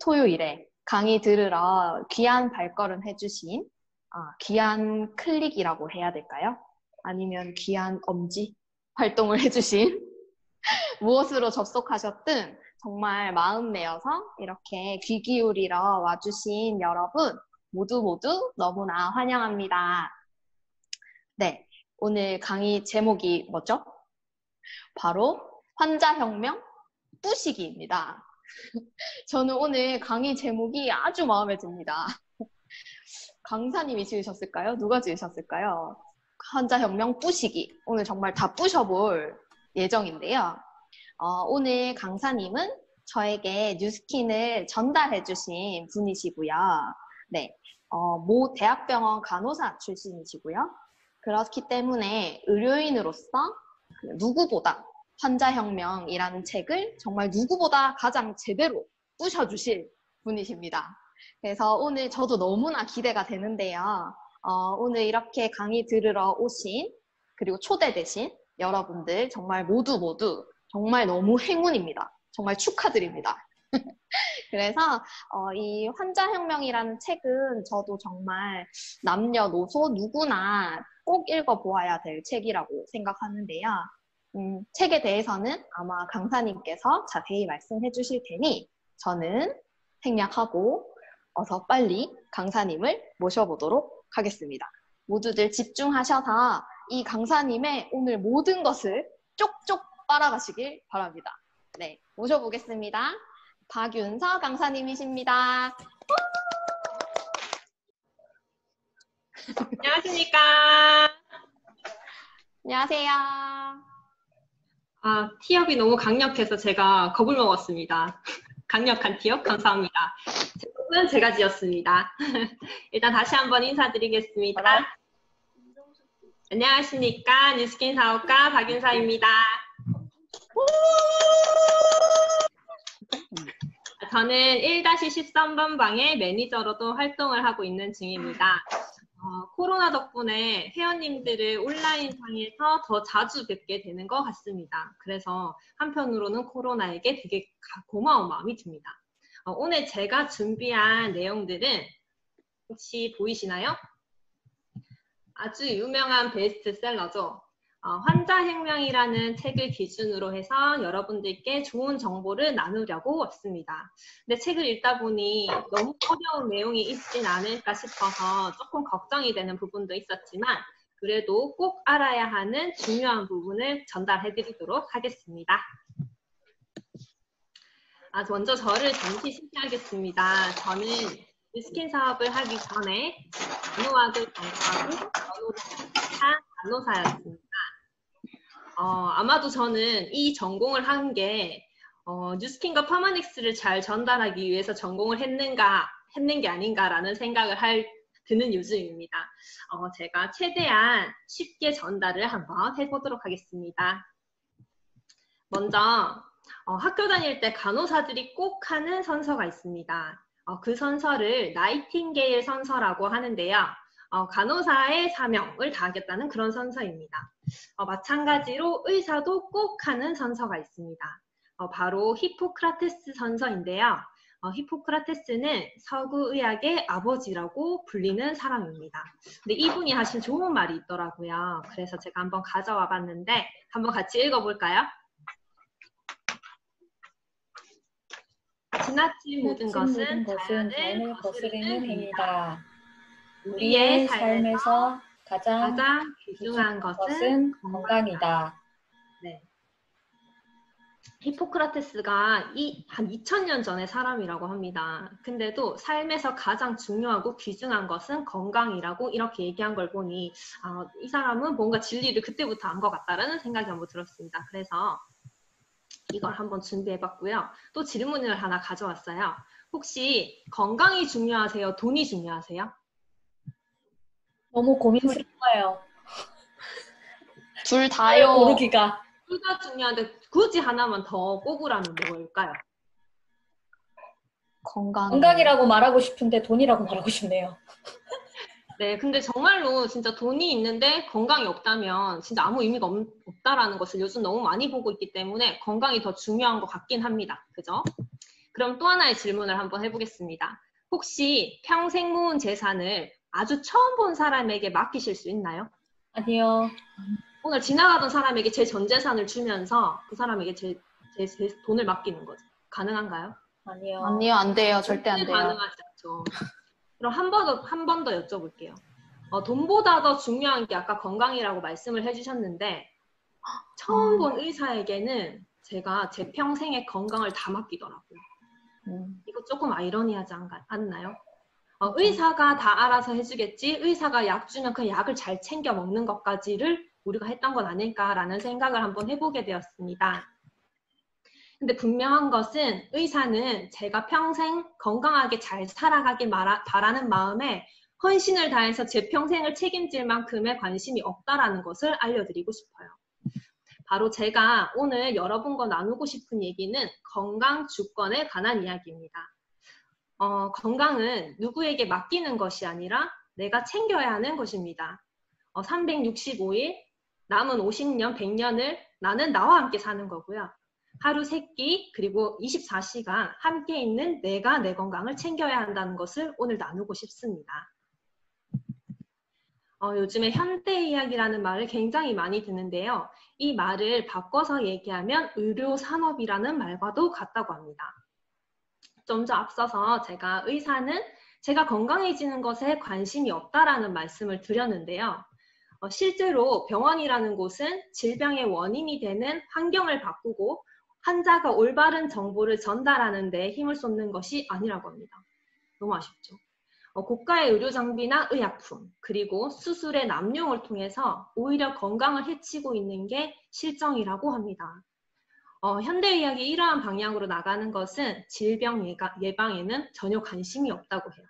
토요일에 강의 들으러 귀한 발걸음 해주신 귀한 클릭이라고 해야 될까요? 아니면 귀한 엄지 활동을 해주신 무엇으로 접속하셨든 정말 마음 내어서 이렇게 귀 기울이러 와주신 여러분 모두 모두 너무나 환영합니다. 네, 오늘 강의 제목이 뭐죠? 바로 환자혁명 뿌시기입니다. 저는 오늘 강의 제목이 아주 마음에 듭니다. 강사님이 지으셨을까요? 누가 지으셨을까요? 환자혁명 뿌시기. 오늘 정말 다 뿌셔볼 예정인데요. 오늘 강사님은 저에게 뉴스킨을 전달해주신 분이시고요. 네, 모 대학병원 간호사 출신이시고요. 그렇기 때문에 의료인으로서 누구보다 환자혁명이라는 책을 정말 누구보다 가장 제대로 뿌셔주실 분이십니다. 그래서 오늘 저도 너무나 기대가 되는데요. 오늘 이렇게 강의 들으러 오신 그리고 초대되신 여러분들 정말 모두 정말 너무 행운입니다. 정말 축하드립니다. 그래서 이 환자혁명이라는 책은 저도 정말 남녀노소 누구나 꼭 읽어보아야 될 책이라고 생각하는데요. 책에 대해서는 아마 강사님께서 자세히 말씀해 주실 테니 저는 생략하고 어서 빨리 강사님을 모셔보도록 하겠습니다. 모두들 집중하셔서 이 강사님의 오늘 모든 것을 쪽쪽 빨아가시길 바랍니다. 네, 모셔보겠습니다. 박윤서 강사님이십니다. 안녕하십니까. 안녕하세요. 티업이 너무 강력해서 제가 겁을 먹었습니다. 강력한 티업 감사합니다. 제목은 제가 지었습니다. 일단 다시 한번 인사드리겠습니다. 안녕하십니까. 뉴스킨 사업가 박윤서입니다. 저는 1-13번 방의 매니저로도 활동을 하고 있는 중입니다. 코로나 덕분에 회원님들을 온라인상에서 더 자주 뵙게 되는 것 같습니다. 그래서 한편으로는 코로나에게 되게 고마운 마음이 듭니다. 오늘 제가 준비한 내용들은 혹시 보이시나요? 아주 유명한 베스트셀러죠. 환자혁명이라는 책을 기준으로 해서 여러분들께 좋은 정보를 나누려고 왔습니다. 근데 책을 읽다 보니 너무 어려운 내용이 있진 않을까 싶어서 조금 걱정이 되는 부분도 있었지만 그래도 꼭 알아야 하는 중요한 부분을 전달해 드리도록 하겠습니다. 먼저 저를 잠시 소개하겠습니다. 저는 뉴스킨 사업을 하기 전에 간호학을 전공하고 간호사였습니다. 아마도 저는 이 전공을 한 게 뉴스킨과 파마닉스를 잘 전달하기 위해서 전공을 했는 게 아닌가라는 생각을 드는 요즘입니다. 제가 최대한 쉽게 전달을 한번 해보도록 하겠습니다. 먼저 학교 다닐 때 간호사들이 꼭 하는 선서가 있습니다. 그 선서를 나이팅게일 선서라고 하는데요. 간호사의 사명을 다하겠다는 그런 선서입니다. 마찬가지로 의사도 꼭 하는 선서가 있습니다. 바로 히포크라테스 선서인데요. 히포크라테스는 서구의학의 아버지라고 불리는 사람입니다. 근데 이분이 하신 좋은 말이 있더라고요. 그래서 제가 한번 가져와 봤는데 한번 같이 읽어볼까요? 지나친 모든 것은 자연을 거스르는 힘이다. 우리의 삶에서 가장 귀중한 것은 건강이다. 네. 히포크라테스가 한 2000년 전의 사람이라고 합니다. 근데도 삶에서 가장 중요하고 귀중한 것은 건강이라고 이렇게 얘기한 걸 보니 이 사람은 뭔가 진리를 그때부터 안 것 같다라는 생각이 한번 들었습니다. 그래서 이걸 한번 준비해봤고요. 또 질문을 하나 가져왔어요. 혹시 건강이 중요하세요? 돈이 중요하세요? 너무 고민스러워요. 둘 다요. 고르기가. 둘 다 중요한데 굳이 하나만 더 꼽으라면 뭘까요? 건강이라고 말하고 싶은데 돈이라고 말하고 싶네요. 네, 근데 정말로 진짜 돈이 있는데 건강이 없다면 진짜 아무 의미가 없다라는 것을 요즘 너무 많이 보고 있기 때문에 건강이 더 중요한 것 같긴 합니다. 그죠? 그럼 또 하나의 질문을 한번 해보겠습니다. 혹시 평생 모은 재산을 아주 처음 본 사람에게 맡기실 수 있나요? 아니요. 오늘 지나가던 사람에게 제 전 재산을 주면서 그 사람에게 제 돈을 맡기는 거죠. 가능한가요? 아니요. 아니요, 안 돼요. 절대 안 돼요. 가능하지 않죠. 그럼 한 번 더 여쭤볼게요. 돈보다 더 중요한 게 아까 건강이라고 말씀을 해주셨는데 처음 본 의사에게는 제가 제 평생의 건강을 다 맡기더라고요. 이거 조금 아이러니하지 않나요? 의사가 다 알아서 해주겠지, 의사가 약 주면 그 약을 잘 챙겨 먹는 것까지를 우리가 했던 건 아닐까라는 생각을 한번 해보게 되었습니다. 근데 분명한 것은 의사는 제가 평생 건강하게 잘 살아가길 바라는 마음에 헌신을 다해서 제 평생을 책임질 만큼의 관심이 없다라는 것을 알려드리고 싶어요. 바로 제가 오늘 여러분과 나누고 싶은 얘기는 건강 주권에 관한 이야기입니다. 건강은 누구에게 맡기는 것이 아니라 내가 챙겨야 하는 것입니다. 365일, 남은 50년, 100년을 나는 나와 함께 사는 거고요. 하루 3끼, 그리고 24시간 함께 있는 내가 내 건강을 챙겨야 한다는 것을 오늘 나누고 싶습니다. 요즘에 현대의학이라는 말을 굉장히 많이 듣는데요. 이 말을 바꿔서 얘기하면 의료산업이라는 말과도 같다고 합니다. 좀 더 앞서서 의사는 제가 건강해지는 것에 관심이 없다라는 말씀을 드렸는데요. 실제로 병원이라는 곳은 질병의 원인이 되는 환경을 바꾸고 환자가 올바른 정보를 전달하는 데 힘을 쏟는 것이 아니라고 합니다. 너무 아쉽죠. 고가의 의료 장비나 의약품, 그리고 수술의 남용을 통해서 오히려 건강을 해치고 있는 게 실정이라고 합니다. 현대의학이 이러한 방향으로 나가는 것은 질병 예방에는 전혀 관심이 없다고 해요.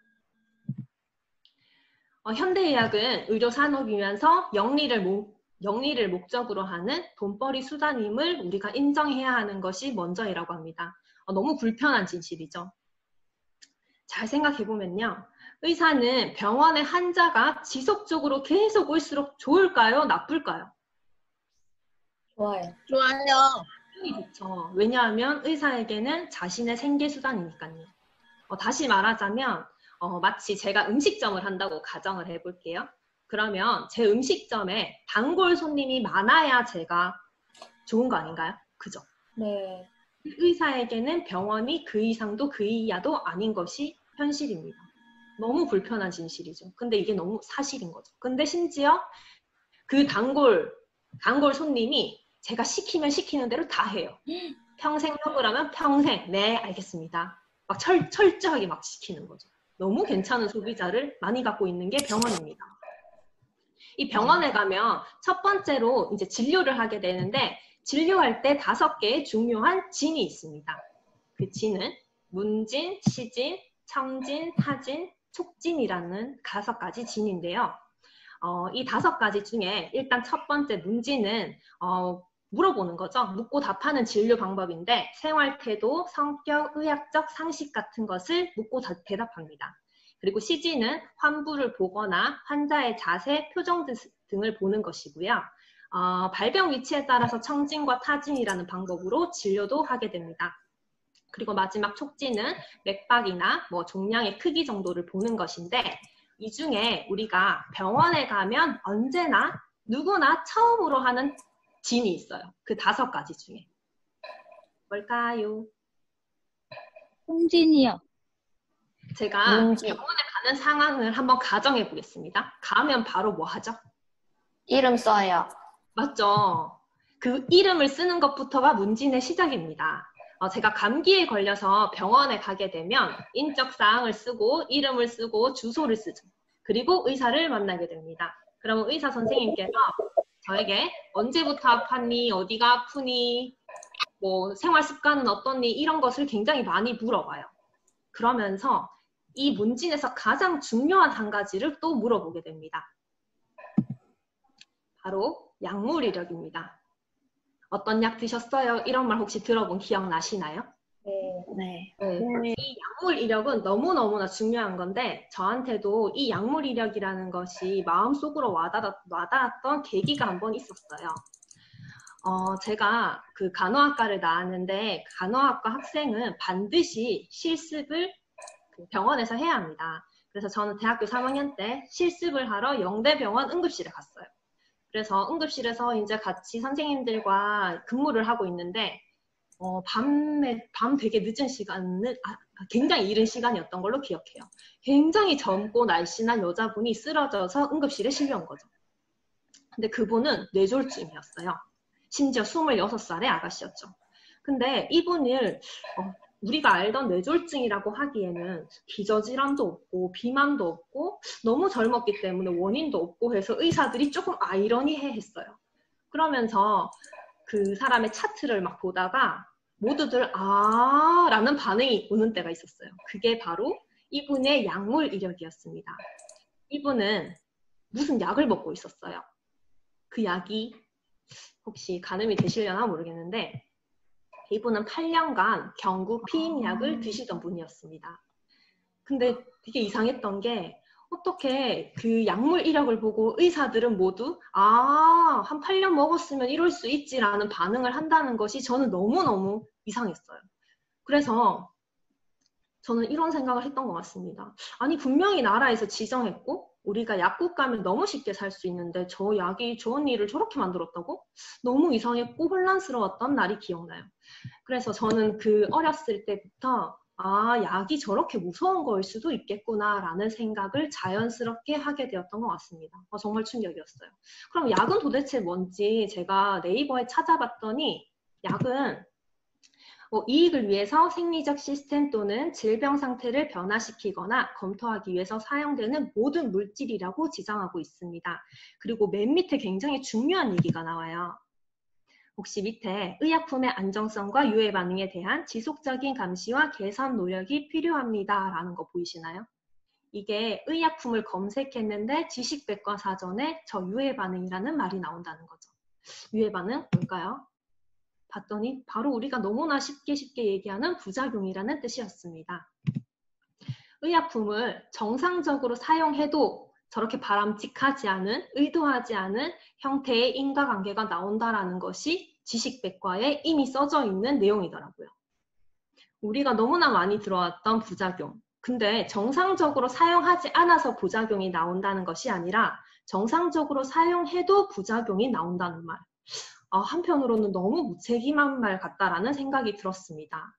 현대의학은 의료산업이면서 영리를 목적으로 하는 돈벌이 수단임을 우리가 인정해야 하는 것이 먼저이라고 합니다. 너무 불편한 진실이죠. 잘 생각해보면요. 의사는 병원에 환자가 지속적으로 계속 올수록 좋을까요? 나쁠까요? 좋아요. 좋아요. 좋죠. 왜냐하면 의사에게는 자신의 생계수단이니까요. 다시 말하자면 마치 제가 음식점을 한다고 가정을 해볼게요. 그러면 제 음식점에 단골 손님이 많아야 제가 좋은 거 아닌가요? 그죠? 네. 의사에게는 병원이 그 이상도 그 이하도 아닌 것이 현실입니다. 너무 불편한 진실이죠. 근데 이게 너무 사실인 거죠. 근데 심지어 그 단골 손님이 제가 시키면 시키는 대로 다 해요. 평생 먹으라면 평생, 네, 알겠습니다. 막 철저하게 막 시키는 거죠. 너무 괜찮은 소비자를 많이 갖고 있는 게 병원입니다. 이 병원에 가면 첫 번째로 이제 진료를 하게 되는데 진료할 때 5개의 중요한 진이 있습니다. 그 진은 문진, 시진, 청진, 하진, 촉진이라는 5가지 진인데요. 이 5가지 중에 일단 첫 번째 문진은 물어보는 거죠. 묻고 답하는 진료 방법인데 생활태도, 성격, 의학적 상식 같은 것을 묻고 대답합니다. 그리고 시진은 환부를 보거나 환자의 자세, 표정 등을 보는 것이고요. 발병 위치에 따라서 청진과 타진이라는 방법으로 진료도 하게 됩니다. 그리고 마지막 촉진은 맥박이나 종양의 크기 정도를 보는 것인데 이 중에 우리가 병원에 가면 언제나 누구나 처음으로 하는 진이 있어요. 그 5가지 중에. 뭘까요? 홍진이요. 제가 병원에 가는 상황을 한번 가정해 보겠습니다. 가면 바로 뭐 하죠? 이름 써요. 맞죠? 그 이름을 쓰는 것부터가 문진의 시작입니다. 제가 감기에 걸려서 병원에 가게 되면 인적사항을 쓰고 이름을 쓰고 주소를 쓰죠. 그리고 의사를 만나게 됩니다. 그러면 의사 선생님께서 저에게 언제부터 아팠니? 어디가 아프니? 생활 습관은 어떻니? 이런 것을 굉장히 많이 물어봐요. 그러면서 이 문진에서 가장 중요한 한 가지를 또 물어보게 됩니다. 바로 약물 이력입니다. 어떤 약 드셨어요? 이런 말 혹시 들어본 기억 나시나요? 네. 네. 이 약물 이력은 너무너무나 중요한 건데 저한테도 이 약물 이력이라는 것이 마음속으로 와닿았던 계기가 한 번 있었어요. 제가 그 간호학과를 나왔는데 간호학과 학생은 반드시 실습을 그 병원에서 해야 합니다. 그래서 저는 대학교 3학년 때 실습을 하러 영대병원 응급실에 갔어요. 그래서 응급실에서 이제 같이 선생님들과 근무를 하고 있는데 밤 되게 늦은 시간은 굉장히 이른 시간이었던 걸로 기억해요. 굉장히 젊고 날씬한 여자분이 쓰러져서 응급실에 실려온 거죠. 근데 그분은 뇌졸중이었어요. 심지어 26살의 아가씨였죠. 근데 이분을 우리가 알던 뇌졸중이라고 하기에는 기저질환도 없고 비만도 없고 너무 젊었기 때문에 원인도 없고 해서 의사들이 조금 아이러니해 했어요. 그러면서 그 사람의 차트를 막 보다가 모두들 라는 반응이 오는 때가 있었어요. 그게 바로 이분의 약물 이력이었습니다. 이분은 무슨 약을 먹고 있었어요. 그 약이 혹시 가늠이 되시려나 모르겠는데 이분은 8년간 경구 피임약을 드시던 분이었습니다. 근데 되게 이상했던 게 어떻게 그 약물 이력을 보고 의사들은 모두 한 8년 먹었으면 이럴 수 있지라는 반응을 한다는 것이 저는 너무너무 이상했어요. 그래서 저는 이런 생각을 했던 것 같습니다. 아니 분명히 나라에서 지정했고 우리가 약국 가면 너무 쉽게 살 수 있는데 저 약이 저 언니를 저렇게 만들었다고? 너무 이상했고 혼란스러웠던 날이 기억나요. 그래서 저는 그 어렸을 때부터 약이 저렇게 무서운 거일 수도 있겠구나라는 생각을 자연스럽게 하게 되었던 것 같습니다. 정말 충격이었어요. 그럼 약은 도대체 뭔지 제가 네이버에 찾아봤더니 약은 이익을 위해서 생리적 시스템 또는 질병 상태를 변화시키거나 검토하기 위해서 사용되는 모든 물질이라고 지정하고 있습니다. 그리고 맨 밑에 굉장히 중요한 얘기가 나와요. 혹시 밑에 의약품의 안정성과 유해 반응에 대한 지속적인 감시와 개선 노력이 필요합니다. 라는 거 보이시나요? 이게 의약품을 검색했는데 지식백과사전에 저 유해 반응이라는 말이 나온다는 거죠. 유해 반응 뭘까요? 봤더니 바로 우리가 너무나 쉽게 얘기하는 부작용이라는 뜻이었습니다. 의약품을 정상적으로 사용해도 저렇게 바람직하지 않은, 의도하지 않은 형태의 인과관계가 나온다라는 것이 지식백과에 이미 써져 있는 내용이더라고요. 우리가 너무나 많이 들어왔던 부작용. 근데 정상적으로 사용하지 않아서 부작용이 나온다는 것이 아니라 정상적으로 사용해도 부작용이 나온다는 말. 한편으로는 너무 무책임한 말 같다라는 생각이 들었습니다.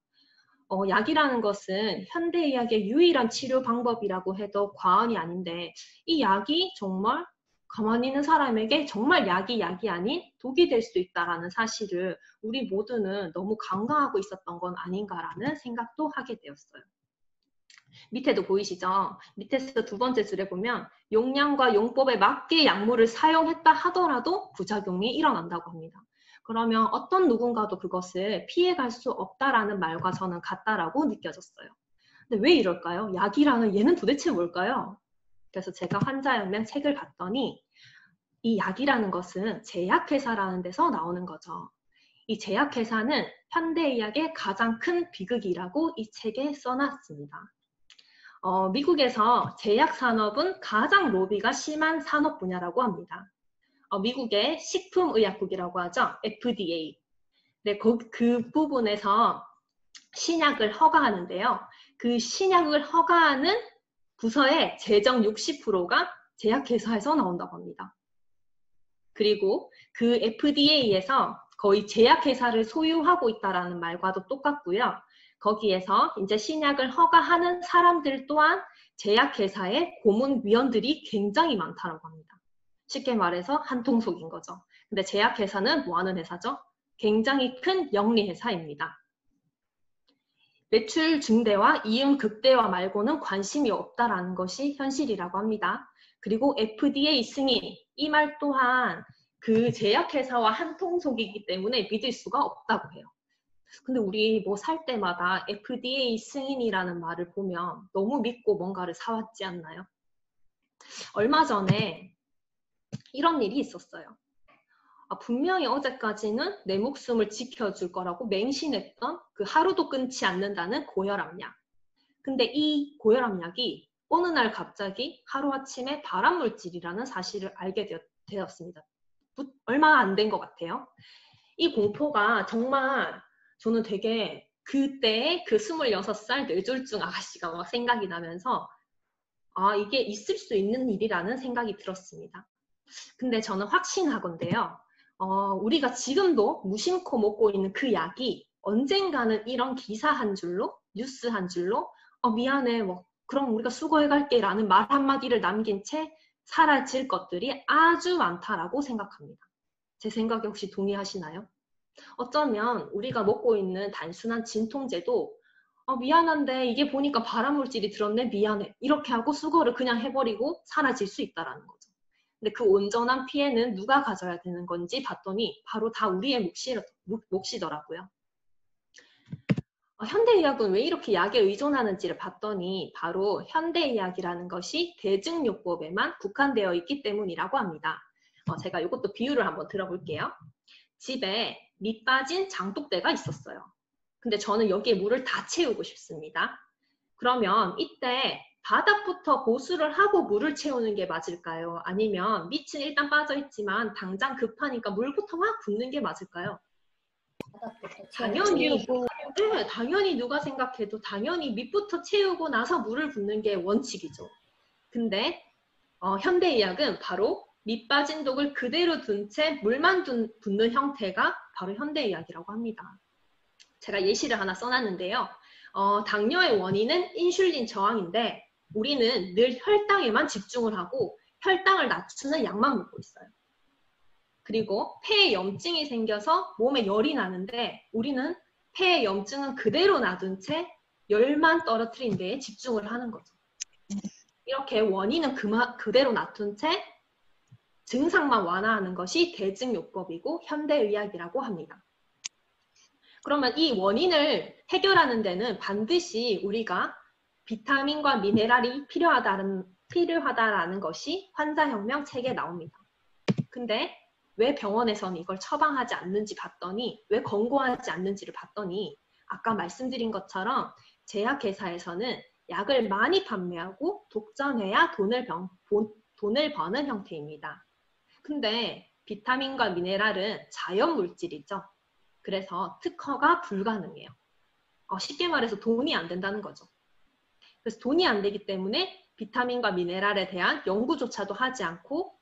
약이라는 것은 현대의학의 유일한 치료 방법이라고 해도 과언이 아닌데 이 약이 정말 가만히 있는 사람에게 정말 약이 아닌 독이 될 수 있다는 사실을 우리 모두는 너무 간과하고 있었던 건 아닌가라는 생각도 하게 되었어요. 밑에도 보이시죠? 밑에서 두 번째 줄에 보면 용량과 용법에 맞게 약물을 사용했다 하더라도 부작용이 일어난다고 합니다. 그러면 어떤 누군가도 그것을 피해갈 수 없다라는 말과 저는 같다라고 느껴졌어요. 근데 왜 이럴까요? 약이라는 얘는 도대체 뭘까요? 그래서 제가 환자연맹 책을 봤더니 이 약이라는 것은 제약회사라는 데서 나오는 거죠. 이 제약회사는 현대의학의 가장 큰 비극이라고 이 책에 써놨습니다. 미국에서 제약산업은 가장 로비가 심한 산업 분야라고 합니다. 미국의 식품의약국이라고 하죠. FDA. 네, 그 부분에서 신약을 허가하는데요. 그 신약을 허가하는 부서의 재정 60%가 제약회사에서 나온다고 합니다. 그리고 그 FDA에서 거의 제약회사를 소유하고 있다는 말과도 똑같고요. 거기에서 이제 신약을 허가하는 사람들 또한 제약회사의 고문위원들이 굉장히 많다고 합니다. 쉽게 말해서 한통속인 거죠. 근데 제약회사는 뭐 하는 회사죠? 굉장히 큰 영리회사입니다. 매출 증대와 이윤 극대화 말고는 관심이 없다라는 것이 현실이라고 합니다. 그리고 FDA 승인, 이 말 또한 그 제약회사와 한통속이기 때문에 믿을 수가 없다고 해요. 근데 우리 뭐 살 때마다 FDA 승인이라는 말을 보면 너무 믿고 뭔가를 사왔지 않나요? 얼마 전에 이런 일이 있었어요. 분명히 어제까지는 내 목숨을 지켜줄 거라고 맹신했던 그 하루도 끊지 않는다는 고혈압약. 근데 이 고혈압약이 어느 날 갑자기 하루아침에 발암물질이라는 사실을 알게 되었습니다. 얼마 안 된 것 같아요. 이 공포가 정말 저는 되게 그때 그 26살 뇌졸중 아가씨가 막 생각이 나면서 아, 이게 있을 수 있는 일이라는 생각이 들었습니다. 근데 저는 확신하건대요. 우리가 지금도 무심코 먹고 있는 그 약이 언젠가는 이런 기사 한 줄로, 뉴스 한 줄로 미안해, 뭐 그럼 우리가 수거해 갈게 라는 말 한마디를 남긴 채 사라질 것들이 아주 많다라고 생각합니다. 제 생각에 혹시 동의하시나요? 어쩌면 우리가 먹고 있는 단순한 진통제도 미안한데 이게 보니까 발암물질이 들었네, 미안해 이렇게 하고 수거를 그냥 해버리고 사라질 수 있다는 거죠. 근데 그 온전한 피해는 누가 가져야 되는 건지 봤더니 바로 다 우리의 몫이더라고요. 현대의학은 왜 이렇게 약에 의존하는지를 봤더니 바로 현대의학이라는 것이 대증요법에만 국한되어 있기 때문이라고 합니다. 제가 이것도 비유를 한번 들어볼게요. 집에 밑 빠진 장독대가 있었어요. 근데 저는 여기에 물을 다 채우고 싶습니다. 그러면 이때 바닥부터 보수를 하고 물을 채우는 게 맞을까요? 아니면 밑은 일단 빠져 있지만 당장 급하니까 물부터 막 붓는 게 맞을까요? 당연히 누가 생각해도 당연히 밑부터 채우고 나서 물을 붓는 게 원칙이죠. 근데 현대의학은 바로 밑 빠진 독을 그대로 둔 채 물만 붓는 형태가 바로 현대의학이라고 합니다. 제가 예시를 하나 써놨는데요. 당뇨의 원인은 인슐린 저항인데 우리는 늘 혈당에만 집중을 하고 혈당을 낮추는 약만 먹고 있어요. 그리고 폐에 염증이 생겨서 몸에 열이 나는데 우리는 폐에 염증은 그대로 놔둔 채 열만 떨어뜨린 데에 집중을 하는 거죠. 이렇게 원인은 그대로 놔둔 채 증상만 완화하는 것이 대증요법이고 현대의학이라고 합니다. 그러면 이 원인을 해결하는 데는 반드시 우리가 비타민과 미네랄이 필요하다라는 것이 환자혁명 책에 나옵니다. 근데 왜 병원에서는 이걸 처방하지 않는지 봤더니, 왜 권고하지 않는지를 봤더니 아까 말씀드린 것처럼 제약회사에서는 약을 많이 판매하고 독점해야 돈을 버는 형태입니다. 근데 비타민과 미네랄은 자연물질이죠. 그래서 특허가 불가능해요. 쉽게 말해서 돈이 안 된다는 거죠. 그래서 돈이 안 되기 때문에 비타민과 미네랄에 대한 연구조차도 하지 않고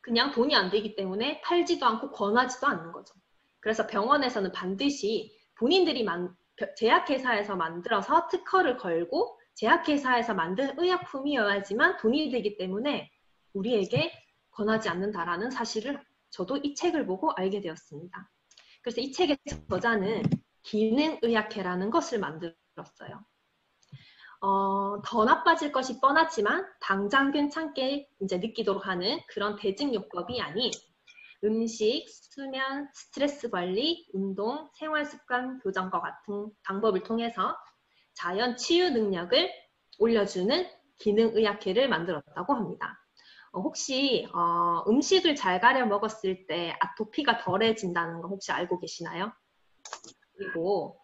그냥 돈이 안 되기 때문에 팔지도 않고 권하지도 않는 거죠. 그래서 병원에서는 반드시 본인들이 제약회사에서 만들어서 특허를 걸고 제약회사에서 만든 의약품이어야지만 돈이 되기 때문에 우리에게 권하지 않는다라는 사실을 저도 이 책을 보고 알게 되었습니다. 그래서 이 책의 저자는 기능의학회라는 것을 만들었어요. 더 나빠질 것이 뻔하지만 당장 괜찮게 이제 느끼도록 하는 그런 대증요법이 아닌 음식, 수면, 스트레스 관리, 운동, 생활습관 교정과 같은 방법을 통해서 자연 치유 능력을 올려주는 기능의학회를 만들었다고 합니다. 혹시 음식을 잘 가려 먹었을 때 아토피가 덜해진다는 거 혹시 알고 계시나요? 그리고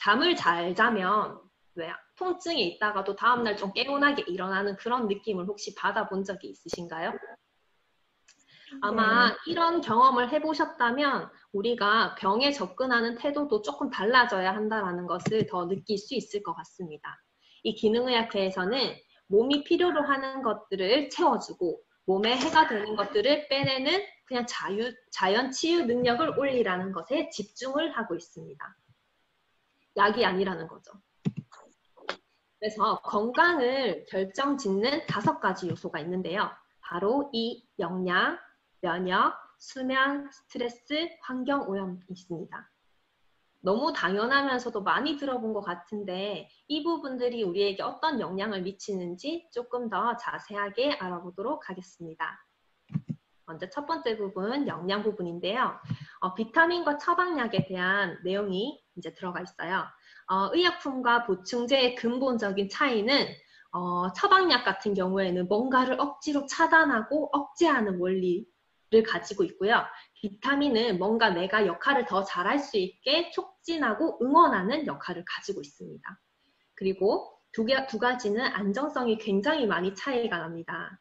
잠을 잘 자면 왜 통증이 있다가도 다음날 좀 개운하게 일어나는 그런 느낌을 혹시 받아본 적이 있으신가요? 아마 이런 경험을 해보셨다면 우리가 병에 접근하는 태도도 조금 달라져야 한다는 것을 더 느낄 수 있을 것 같습니다. 이 기능의학회에서는 몸이 필요로 하는 것들을 채워주고 몸에 해가 되는 것들을 빼내는 그냥 자연 치유 능력을 올리라는 것에 집중을 하고 있습니다. 약이 아니라는 거죠. 그래서 건강을 결정짓는 5가지 요소가 있는데요. 바로 이 영양, 면역, 수면, 스트레스, 환경오염이 있습니다. 너무 당연하면서도 많이 들어본 것 같은데 이 부분들이 우리에게 어떤 영향을 미치는지 조금 더 자세하게 알아보도록 하겠습니다. 먼저 첫 번째 부분, 영양 부분인데요. 비타민과 처방약에 대한 내용이 이제 들어가 있어요. 의약품과 보충제의 근본적인 차이는 처방약 같은 경우에는 뭔가를 억지로 차단하고 억제하는 원리를 가지고 있고요. 비타민은 뭔가 내가 역할을 더 잘할 수 있게 촉진하고 응원하는 역할을 가지고 있습니다. 그리고 두 가지는 안정성이 굉장히 많이 차이가 납니다.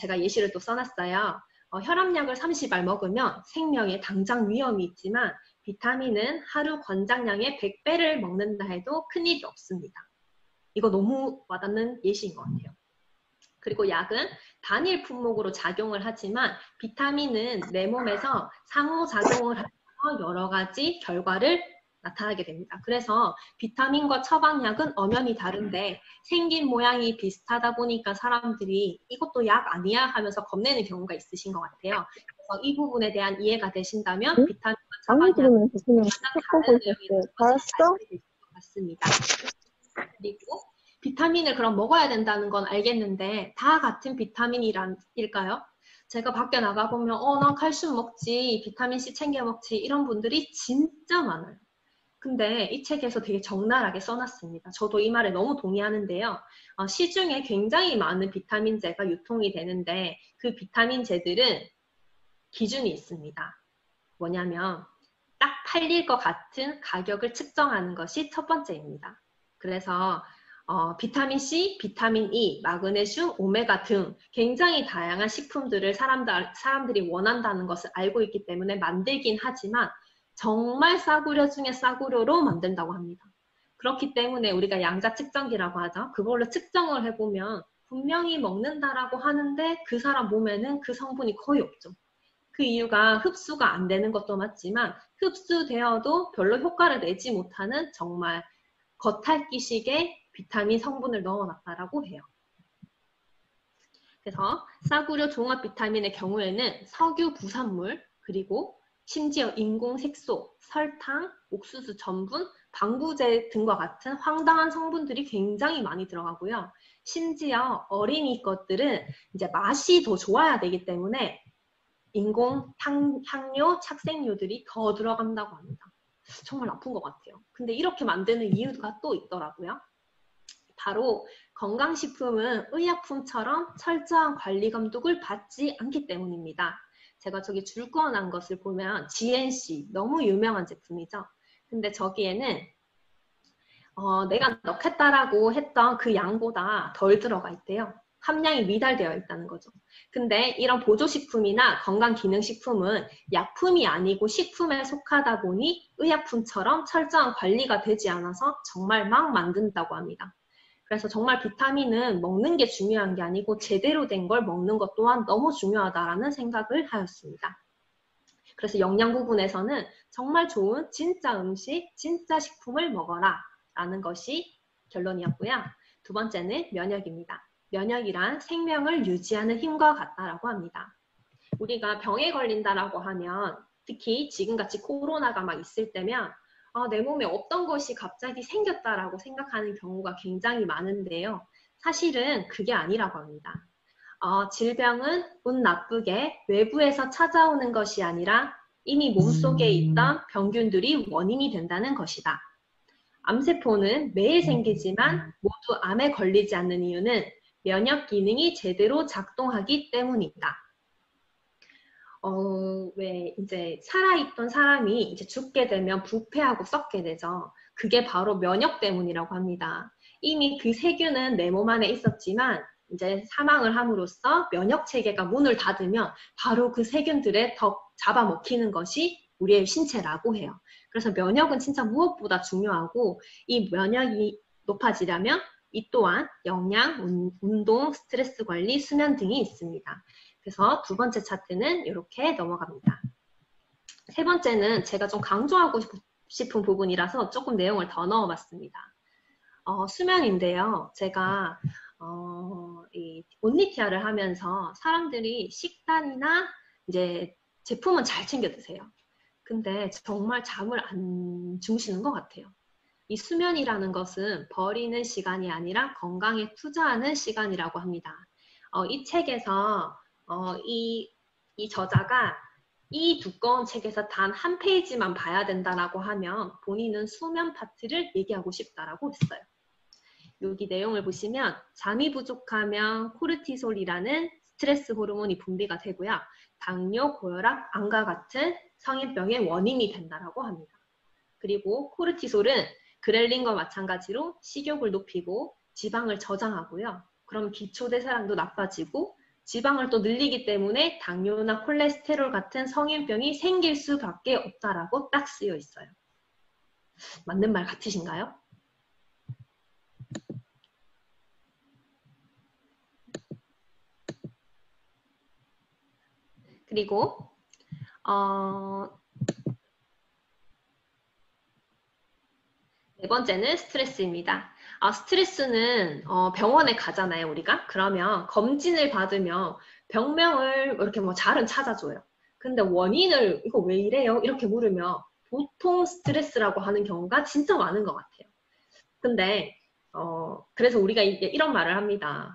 제가 예시를 또 써놨어요. 혈압약을 30알 먹으면 생명에 당장 위험이 있지만 비타민은 하루 권장량의 100배를 먹는다 해도 큰일이 없습니다. 이거 너무 와닿는 예시인 것 같아요. 그리고 약은 단일 품목으로 작용을 하지만 비타민은 내 몸에서 상호작용을 하면서 여러 가지 결과를 나타나게 됩니다. 그래서 비타민과 처방약은 엄연히 다른데 생긴 모양이 비슷하다 보니까 사람들이 이것도 약 아니야 하면서 겁내는 경우가 있으신 것 같아요. 그래서 이 부분에 대한 이해가 되신다면 비타민과 처방약은 가장 다른 내용이라는 것을 알게 되실 것 같습니다. 그리고 비타민을 그럼 먹어야 된다는 건 알겠는데 다 같은 비타민일까요? 제가 밖에 나가보면 난 칼슘 먹지, 비타민C 챙겨 먹지 이런 분들이 진짜 많아요. 근데 이 책에서 되게 적나라하게 써놨습니다. 저도 이 말에 너무 동의하는데요. 시중에 굉장히 많은 비타민제가 유통이 되는데 그 비타민제들은 기준이 있습니다. 뭐냐면 딱 팔릴 것 같은 가격을 측정하는 것이 첫 번째입니다. 그래서 비타민 C, 비타민 E, 마그네슘, 오메가 등 굉장히 다양한 식품들을 사람들이 원한다는 것을 알고 있기 때문에 만들긴 하지만 정말 싸구려 중에 싸구려로 만든다고 합니다. 그렇기 때문에 우리가 양자 측정기라고 하죠. 그걸로 측정을 해보면 분명히 먹는다라고 하는데 그 사람 몸에는 그 성분이 거의 없죠. 그 이유가 흡수가 안 되는 것도 맞지만 흡수되어도 별로 효과를 내지 못하는 정말 겉핥기식의 비타민 성분을 넣어놨다라고 해요. 그래서 싸구려 종합 비타민의 경우에는 석유 부산물, 그리고 심지어 인공색소, 설탕, 옥수수 전분, 방부제 등과 같은 황당한 성분들이 굉장히 많이 들어가고요. 심지어 어린이 것들은 이제 맛이 더 좋아야 되기 때문에 인공 향료, 착색료들이 더 들어간다고 합니다. 정말 나쁜 것 같아요. 근데 이렇게 만드는 이유가 또 있더라고요. 바로 건강식품은 의약품처럼 철저한 관리 감독을 받지 않기 때문입니다. 제가 저기 줄 그어놓은 것을 보면 GNC, 너무 유명한 제품이죠. 근데 저기에는 내가 넣겠다라고 했던 그 양보다 덜 들어가 있대요. 함량이 미달되어 있다는 거죠. 근데 이런 보조식품이나 건강기능식품은 약품이 아니고 식품에 속하다 보니 의약품처럼 철저한 관리가 되지 않아서 정말 막 만든다고 합니다. 그래서 정말 비타민은 먹는 게 중요한 게 아니고 제대로 된 걸 먹는 것 또한 너무 중요하다라는 생각을 하였습니다. 그래서 영양 부분에서는 정말 좋은 진짜 음식, 진짜 식품을 먹어라 라는 것이 결론이었고요. 두 번째는 면역입니다. 면역이란 생명을 유지하는 힘과 같다라고 합니다. 우리가 병에 걸린다라고 하면 특히 지금같이 코로나가 막 있을 때면 내 몸에 없던 것이 갑자기 생겼다라고 생각하는 경우가 굉장히 많은데요. 사실은 그게 아니라고 합니다. 질병은 운 나쁘게 외부에서 찾아오는 것이 아니라 이미 몸속에 있던 병균들이 원인이 된다는 것이다. 암세포는 매일 생기지만 모두 암에 걸리지 않는 이유는 면역 기능이 제대로 작동하기 때문이다. 왜 이제 살아있던 사람이 이제 죽게 되면 부패하고 썩게 되죠. 그게 바로 면역 때문이라고 합니다. 이미 그 세균은 내 몸 안에 있었지만 이제 사망을 함으로써 면역 체계가 문을 닫으면 바로 그 세균들에 더 잡아먹히는 것이 우리의 신체라고 해요. 그래서 면역은 진짜 무엇보다 중요하고 이 면역이 높아지려면 이 또한 영양, 운동, 스트레스 관리, 수면 등이 있습니다. 그래서 두 번째 차트는 이렇게 넘어갑니다. 세 번째는 제가 좀 강조하고 싶은 부분이라서 조금 내용을 더 넣어봤습니다. 수면인데요. 제가 이 온리티아를 하면서 사람들이 식단이나 이제 제품은 잘 챙겨 드세요. 근데 정말 잠을 안 주무시는 것 같아요. 이 수면이라는 것은 버리는 시간이 아니라 건강에 투자하는 시간이라고 합니다. 이 책에서 이 저자가 이 두꺼운 책에서 단 한 페이지만 봐야 된다라고 하면 본인은 수면 파트를 얘기하고 싶다라고 했어요. 여기 내용을 보시면 잠이 부족하면 코르티솔이라는 스트레스 호르몬이 분비가 되고요. 당뇨, 고혈압, 암과 같은 성인병의 원인이 된다라고 합니다. 그리고 코르티솔은 그렐린과 마찬가지로 식욕을 높이고 지방을 저장하고요. 그럼 기초대사량도 나빠지고 지방을 또 늘리기 때문에 당뇨나 콜레스테롤 같은 성인병이 생길 수밖에 없다라고 딱 쓰여 있어요. 맞는 말 같으신가요? 그리고 네 번째는 스트레스입니다. 스트레스는 병원에 가잖아요, 우리가. 그러면 검진을 받으면 병명을 이렇게 뭐 잘은 찾아줘요. 근데 원인을 이거 왜 이래요? 이렇게 물으면 보통 스트레스라고 하는 경우가 진짜 많은 것 같아요. 근데 그래서 우리가 이제 이런 말을 합니다.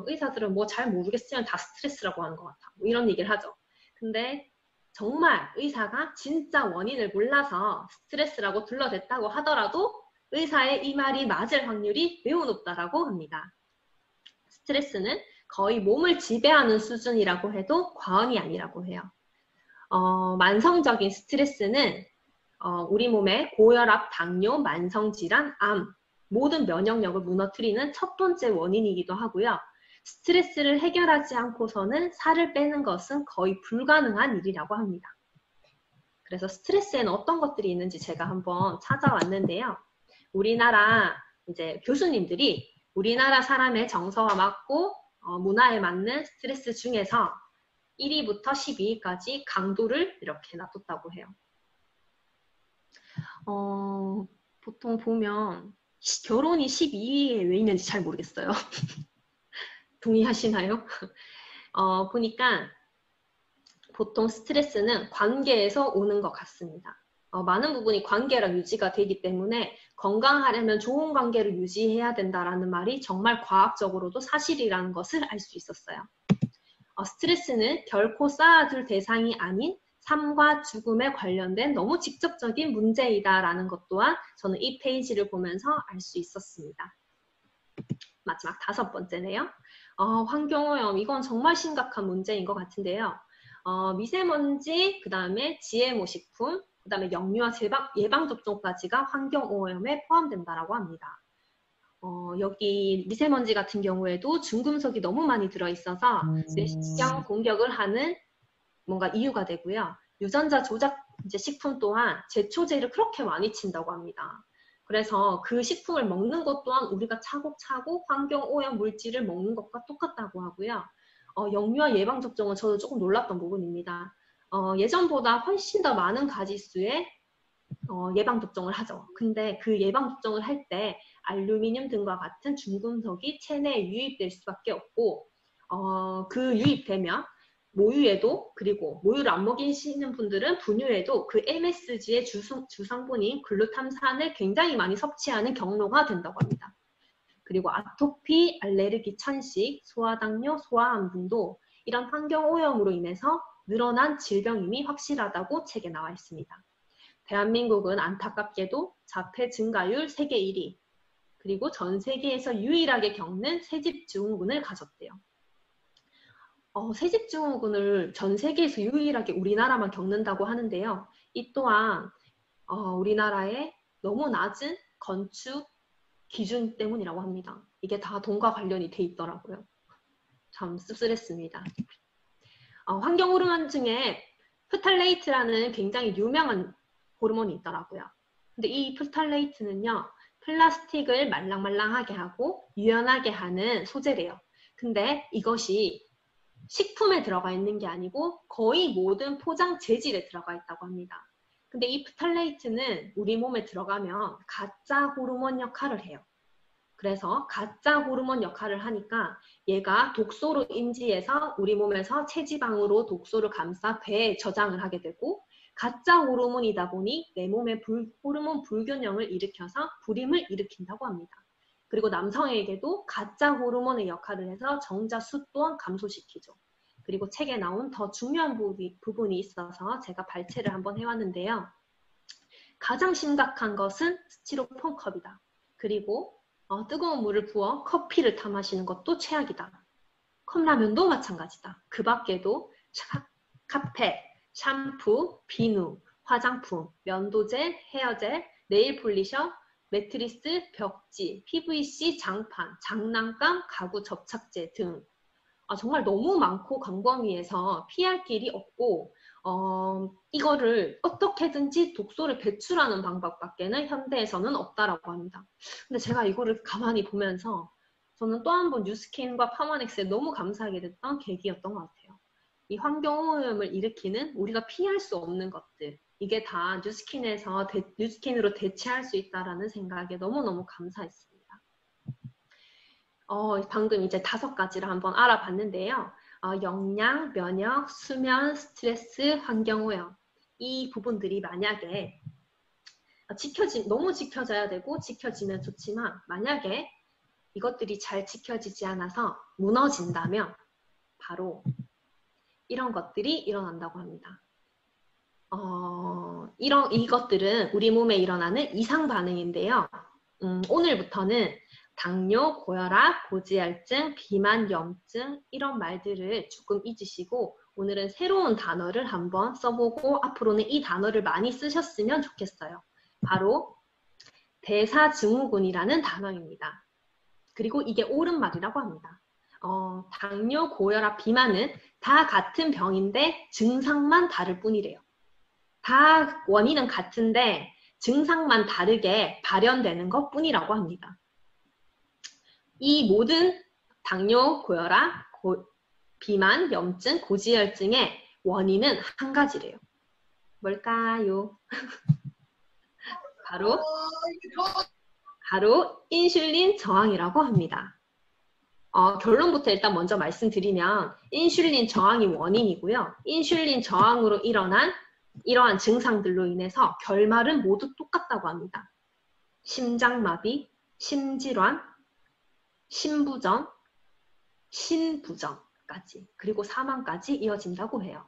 의사들은 뭐 잘 모르겠으면 다 스트레스라고 하는 것 같아. 뭐 이런 얘기를 하죠. 근데 정말 의사가 진짜 원인을 몰라서 스트레스라고 둘러댔다고 하더라도 의사의 이 말이 맞을 확률이 매우 높다라고 합니다. 스트레스는 거의 몸을 지배하는 수준이라고 해도 과언이 아니라고 해요. 만성적인 스트레스는 우리 몸의 고혈압, 당뇨, 만성질환, 암, 모든 면역력을 무너뜨리는 첫 번째 원인이기도 하고요. 스트레스를 해결하지 않고서는 살을 빼는 것은 거의 불가능한 일이라고 합니다. 그래서 스트레스에는 어떤 것들이 있는지 제가 한번 찾아왔는데요. 우리나라 이제 교수님들이 우리나라 사람의 정서와 맞고 문화에 맞는 스트레스 중에서 1위부터 12위까지 강도를 이렇게 놔뒀다고 해요. 보통 보면 결혼이 12위에 왜 있는지 잘 모르겠어요. 동의하시나요? 보니까 보통 스트레스는 관계에서 오는 것 같습니다. 많은 부분이 관계랑 유지가 되기 때문에 건강하려면 좋은 관계를 유지해야 된다라는 말이 정말 과학적으로도 사실이라는 것을 알 수 있었어요. 스트레스는 결코 쌓아둘 대상이 아닌 삶과 죽음에 관련된 너무 직접적인 문제이다라는 것 또한 저는 이 페이지를 보면서 알 수 있었습니다. 마지막 5번째네요. 환경오염, 이건 정말 심각한 문제인 것 같은데요. 미세먼지, 그 다음에 GMO 식품, 그 다음에 역류와 예방접종까지가 환경오염에 포함된다라고 합니다. 여기 미세먼지 같은 경우에도 중금속이 너무 많이 들어있어서 내시경 공격을 하는 뭔가 이유가 되고요. 유전자 조작 이제 식품 또한 제초제를 그렇게 많이 친다고 합니다. 그래서 그 식품을 먹는 것 또한 우리가 차곡차곡 환경오염 물질을 먹는 것과 똑같다고 하고요. 역류와 예방접종은 저도 조금 놀랐던 부분입니다. 예전보다 훨씬 더 많은 가지수의 예방접종을 하죠. 근데 그 예방접종을 할 때 알루미늄 등과 같은 중금속이 체내에 유입될 수밖에 없고 그 유입되면 모유에도, 그리고 모유를 안 먹이시는 분들은 분유에도 그 MSG의 주성분인 글루탐산을 굉장히 많이 섭취하는 경로가 된다고 합니다. 그리고 아토피, 알레르기, 천식, 소아당뇨, 소아암 등도 이런 환경오염으로 인해서 늘어난 질병임이 확실하다고 책에 나와 있습니다. 대한민국은 안타깝게도 자폐 증가율 세계 1위, 그리고 전 세계에서 유일하게 겪는 새집증후군을 가졌대요. 새집증후군을 전 세계에서 유일하게 우리나라만 겪는다고 하는데요. 이 또한 우리나라의 너무 낮은 건축 기준 때문이라고 합니다. 이게 다 돈과 관련이 돼 있더라고요. 참 씁쓸했습니다. 환경 호르몬 중에 프탈레이트라는 굉장히 유명한 호르몬이 있더라고요. 근데 이 프탈레이트는요, 플라스틱을 말랑말랑하게 하고 유연하게 하는 소재래요. 근데 이것이 식품에 들어가 있는 게 아니고 거의 모든 포장 재질에 들어가 있다고 합니다. 근데 이 프탈레이트는 우리 몸에 들어가면 가짜 호르몬 역할을 해요. 그래서 가짜 호르몬 역할을 하니까 얘가 독소로 인지해서 우리 몸에서 체지방으로 독소를 감싸 폐에 저장을 하게 되고, 가짜 호르몬이다 보니 내 몸에 호르몬 불균형을 일으켜서 불임을 일으킨다고 합니다. 그리고 남성에게도 가짜 호르몬의 역할을 해서 정자수 또한 감소시키죠. 그리고 책에 나온 더 중요한 부분이 있어서 제가 발췌를 한번 해왔는데요. 가장 심각한 것은 스티로폼 컵이다. 그리고 뜨거운 물을 부어 커피를 타 마시는 것도 최악이다. 컵라면도 마찬가지다. 그 밖에도 카페, 샴푸, 비누, 화장품, 면도젤, 헤어젤, 네일 폴리셔, 매트리스, 벽지, PVC, 장판, 장난감, 가구 접착제 등 정말 너무 많고 광범위해서 피할 길이 없고 이거를 어떻게든지 독소를 배출하는 방법밖에는 현대에서는 없다라고 합니다. 근데 제가 이거를 가만히 보면서 저는 또 한 번 뉴스킨과 파마넥스에 너무 감사하게 됐던 계기였던 것 같아요. 이 환경오염을 일으키는 우리가 피할 수 없는 것들, 이게 다 뉴스킨으로 대체할 수 있다라는 생각에 너무너무 감사했습니다. 방금 이제 5가지를 한번 알아봤는데요. 영양, 면역, 수면, 스트레스, 환경오염. 이 부분들이 만약에 너무 지켜져야 되고 지켜지면 좋지만 만약에 이것들이 잘 지켜지지 않아서 무너진다면 바로 이런 것들이 일어난다고 합니다. 이것들은 우리 몸에 일어나는 이상 반응인데요. 오늘부터는 당뇨, 고혈압, 고지혈증, 비만, 염증 이런 말들을 조금 잊으시고 오늘은 새로운 단어를 한번 써보고 앞으로는 이 단어를 많이 쓰셨으면 좋겠어요. 바로 대사증후군이라는 단어입니다. 그리고 이게 옳은 말이라고 합니다. 당뇨, 고혈압, 비만은 다 같은 병인데 증상만 다를 뿐이래요. 다 원인은 같은데 증상만 다르게 발현되는 것 뿐이라고 합니다. 이 모든 당뇨, 고혈압, 비만, 염증, 고지혈증의 원인은 한 가지래요. 뭘까요? 바로 인슐린 저항이라고 합니다. 결론부터 일단 먼저 말씀드리면 인슐린 저항이 원인이고요. 인슐린 저항으로 일어난 이러한 증상들로 인해서 결말은 모두 똑같다고 합니다. 심장마비, 심질환, 심부전, 신부전까지 그리고 사망까지 이어진다고 해요.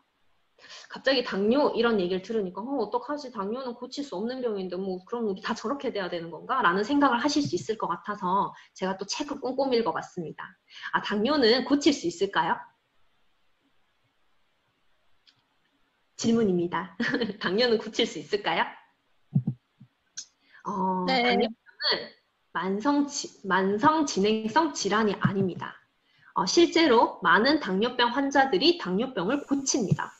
갑자기 당뇨 이런 얘기를 들으니까 어떡하지? 당뇨는 고칠 수 없는 병인데 뭐 그럼 우리 다 저렇게 돼야 되는 건가? 라는 생각을 하실 수 있을 것 같아서 제가 또 책을 꼼꼼히 읽어봤습니다. 당뇨는 고칠 수 있을까요? 질문입니다. 당뇨는 고칠 수 있을까요? 네. 당뇨는 만성 진행성 질환이 아닙니다. 실제로 많은 당뇨병 환자들이 당뇨병을 고칩니다.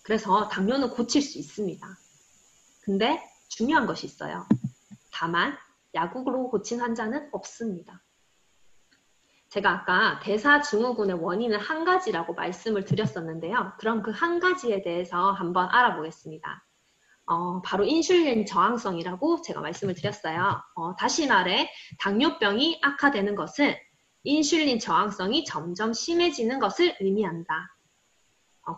그래서 당뇨는 고칠 수 있습니다. 근데 중요한 것이 있어요. 다만 약으로 고친 환자는 없습니다. 제가 아까 대사증후군의 원인은 한 가지라고 말씀을 드렸었는데요. 그럼 그 한 가지에 대해서 한번 알아보겠습니다. 바로 인슐린 저항성이라고 제가 말씀을 드렸어요. 다시 말해 당뇨병이 악화되는 것은 인슐린 저항성이 점점 심해지는 것을 의미한다.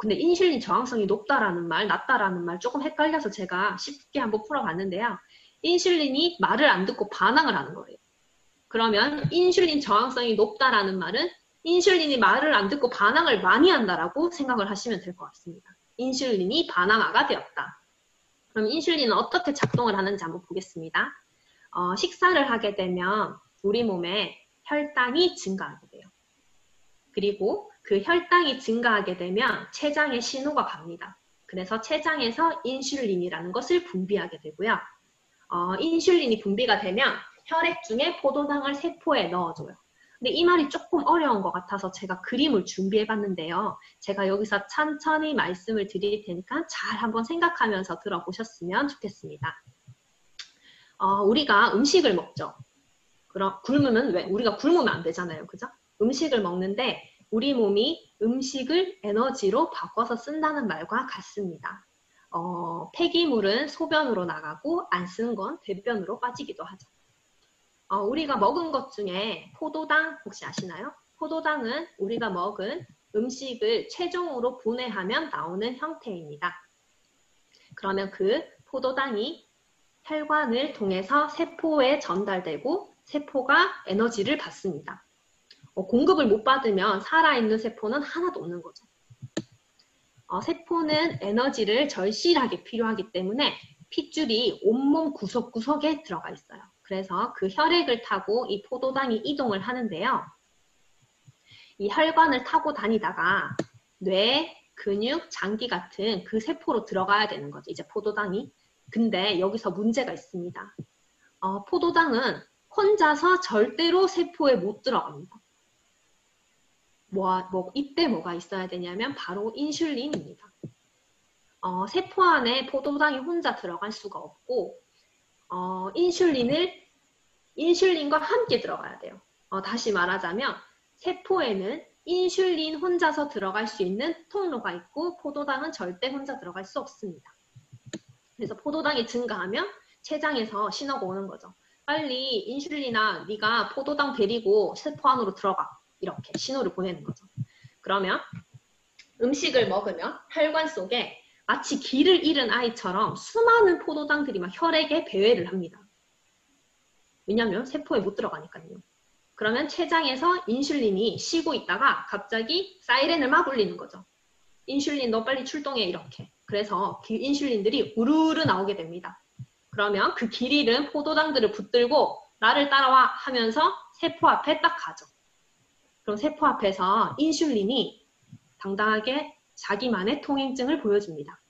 근데 인슐린 저항성이 높다라는 말, 낮다라는 말 조금 헷갈려서 제가 쉽게 한번 풀어봤는데요. 인슐린이 말을 안 듣고 반항을 하는 거예요. 그러면 인슐린 저항성이 높다라는 말은 인슐린이 말을 안 듣고 반항을 많이 한다라고 생각을 하시면 될 것 같습니다. 인슐린이 반항아가 되었다. 그럼 인슐린은 어떻게 작동을 하는지 한번 보겠습니다. 식사를 하게 되면 우리 몸에 혈당이 증가하게 돼요. 그리고 그 혈당이 증가하게 되면 췌장에 신호가 갑니다. 그래서 췌장에서 인슐린이라는 것을 분비하게 되고요. 인슐린이 분비가 되면 혈액 중에 포도당을 세포에 넣어줘요. 근데 이 말이 조금 어려운 것 같아서 제가 그림을 준비해 봤는데요. 제가 여기서 천천히 말씀을 드릴 테니까 잘 한번 생각하면서 들어보셨으면 좋겠습니다. 우리가 음식을 먹죠. 그럼 우리가 굶으면 안 되잖아요. 그죠? 음식을 먹는데 우리 몸이 음식을 에너지로 바꿔서 쓴다는 말과 같습니다. 폐기물은 소변으로 나가고 안 쓴 건 대변으로 빠지기도 하죠. 우리가 먹은 것 중에 포도당 혹시 아시나요? 포도당은 우리가 먹은 음식을 최종으로 분해하면 나오는 형태입니다. 그러면 그 포도당이 혈관을 통해서 세포에 전달되고 세포가 에너지를 받습니다. 공급을 못 받으면 살아있는 세포는 하나도 없는 거죠. 세포는 에너지를 절실하게 필요하기 때문에 핏줄이 온몸 구석구석에 들어가 있어요. 그래서 그 혈액을 타고 이 포도당이 이동을 하는데요. 이 혈관을 타고 다니다가 뇌, 근육, 장기 같은 그 세포로 들어가야 되는 거죠. 이제 포도당이. 근데 여기서 문제가 있습니다. 포도당은 혼자서 절대로 세포에 못 들어갑니다. 이때 뭐가 있어야 되냐면 바로 인슐린입니다. 세포 안에 포도당이 혼자 들어갈 수가 없고 인슐린과 함께 들어가야 돼요. 다시 말하자면 세포에는 인슐린 혼자서 들어갈 수 있는 통로가 있고 포도당은 절대 혼자 들어갈 수 없습니다. 그래서 포도당이 증가하면 췌장에서 신호가 오는 거죠. 빨리 인슐린아, 네가 포도당 데리고 세포 안으로 들어가. 이렇게 신호를 보내는 거죠. 그러면 음식을 먹으면 혈관 속에 마치 기를 잃은 아이처럼 수많은 포도당들이 막 혈액에 배회를 합니다. 왜냐하면 세포에 못 들어가니까요. 그러면 췌장에서 인슐린이 쉬고 있다가 갑자기 사이렌을 막 울리는 거죠. 인슐린 너 빨리 출동해 이렇게. 그래서 그 인슐린들이 우르르 나오게 됩니다. 그러면 그 길 잃은 포도당들을 붙들고 나를 따라와 하면서 세포 앞에 딱 가죠. 그럼 세포 앞에서 인슐린이 당당하게 자기만의 통행증을 보여줍니다.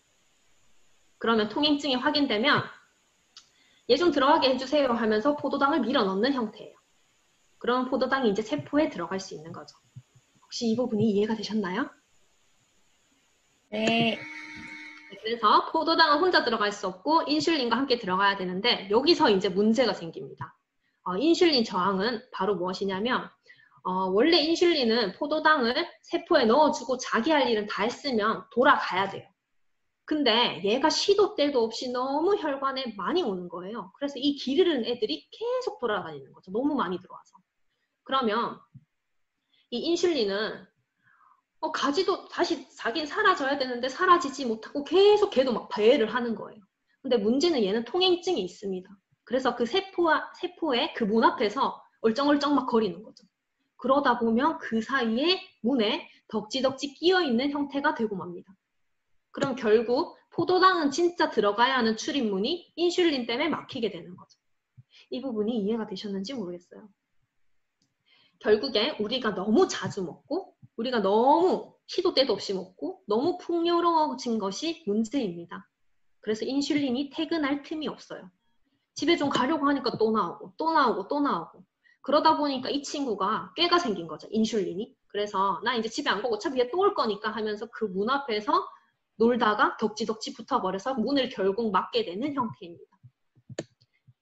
그러면 통행증이 확인되면 얘 좀 들어가게 해주세요 하면서 포도당을 밀어넣는 형태예요. 그럼 포도당이 이제 세포에 들어갈 수 있는 거죠. 혹시 이 부분이 이해가 되셨나요? 네. 그래서 포도당은 혼자 들어갈 수 없고 인슐린과 함께 들어가야 되는데 여기서 이제 문제가 생깁니다. 인슐린 저항은 바로 무엇이냐면 원래 인슐린은 포도당을 세포에 넣어주고 자기 할 일은 다 했으면 돌아가야 돼요. 근데 얘가 시도 때도 없이 너무 혈관에 많이 오는 거예요. 그래서 이 길 잃은 애들이 계속 돌아다니는 거죠. 너무 많이 들어와서. 그러면 이 인슐린은 가지도 다시 자기는 사라져야 되는데 사라지지 못하고 계속 걔도 막 배회를 하는 거예요. 근데 문제는 얘는 통행증이 있습니다. 그래서 그 세포의 그 문 앞에서 얼쩡얼쩡 막 거리는 거죠. 그러다 보면 그 사이에 문에 덕지덕지 끼어있는 형태가 되고 맙니다. 그럼 결국 포도당은 진짜 들어가야 하는 출입문이 인슐린 때문에 막히게 되는 거죠. 이 부분이 이해가 되셨는지 모르겠어요. 결국에 우리가 너무 자주 먹고 우리가 너무 시도 때도 없이 먹고 너무 풍요로워진 것이 문제입니다. 그래서 인슐린이 퇴근할 틈이 없어요. 집에 좀 가려고 하니까 또 나오고 또 나오고 또 나오고 그러다 보니까 이 친구가 꾀가 생긴 거죠. 인슐린이. 그래서 나 이제 집에 안 가고 어차피 얘 또 올 거니까 하면서 그 문 앞에서 놀다가 덕지덕지 붙어버려서 문을 결국 막게 되는 형태입니다.